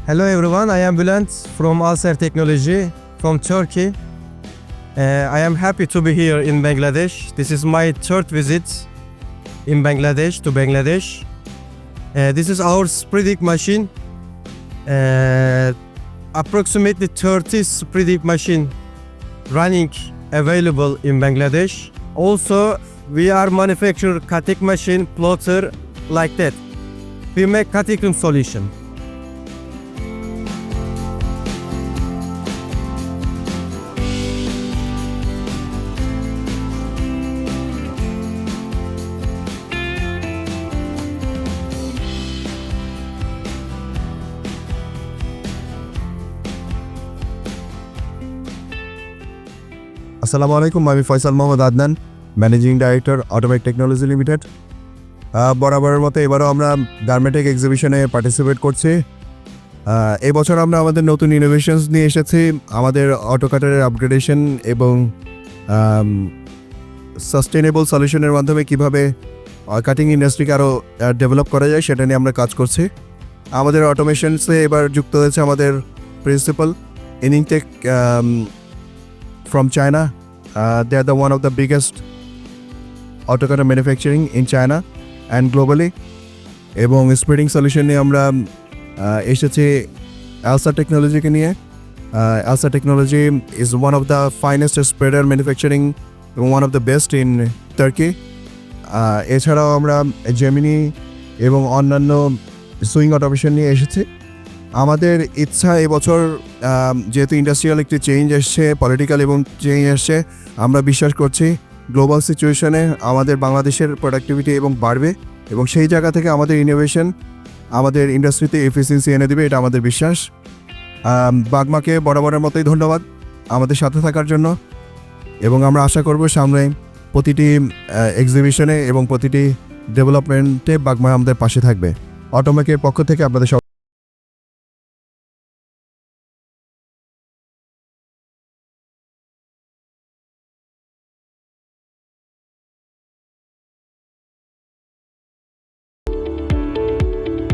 Hello everyone, I am Bülent from AutoMac Technology from Turkey. I am happy to be here in Bangladesh. This is my third visit in Bangladesh to Bangladesh. This is our spreading machine. Approximately 30 spreading machine running available in Bangladesh. Also, we are manufacture cutting machine, plotter like that. We make cutting solution. আসসালামু আলাইকুম, আমি Faisal Mohammad Adnan, managing director AutoMac Technology limited. বরাবরের মতো এবারও আমরা গার্মেন্টেক এক্সিবিশনে participate করছি। এবছর আমরা আমাদের নতুন ইনোভেশনস নিয়ে এসেছি। আমাদের অটোকাটারের আপগ্রেডেশন এবং সাস্টেনেবল সলিউশনের মাধ্যমে কীভাবে কাটিং ইন্ডাস্ট্রিকে আরও ডেভেলপ করা যায় সেটা নিয়ে আমরা কাজ করছি। আমাদের অটোমেশনসে এবার যুক্ত হয়েছে আমাদের principal ইনিংটেক from China. They are one of the biggest auto cutter manufacturing in China and globally. এবং স্প্রেডিং সলিউশন নিয়ে আমরা এসেছি ALSA টেকনোলজিকে নিয়ে। ALSA technology is one of the finest spreader manufacturing এবং one of the best in Turkey. এছাড়াও আমরা Gemini এবং অন্যান্য সুইং অটোমেশন নিয়ে এসেছি। আমাদের ইচ্ছা এবছর যেহেতু ইন্ডাস্ট্রিয়াল একটি চেঞ্জ এসছে, পলিটিক্যাল এবং চেঞ্জ এসছে, আমরা বিশ্বাস করছি গ্লোবাল সিচুয়েশনে আমাদের বাংলাদেশের প্রোডাক্টিভিটি এবং বাড়বে এবং সেই জায়গা থেকে আমাদের ইনোভেশন আমাদের ইন্ডাস্ট্রিতে এফিসিয়েন্সি এনে দেবে, এটা আমাদের বিশ্বাস। বাগমাকে বরাবরের মতোই ধন্যবাদ আমাদের সাথে থাকার জন্য এবং আমরা আশা করব সামনে প্রতিটি এক্সিবিশনে এবং প্রতিটি ডেভেলপমেন্টে বাগমা আমাদের পাশে থাকবে। অটোমেকের পক্ষ থেকে আপনাদের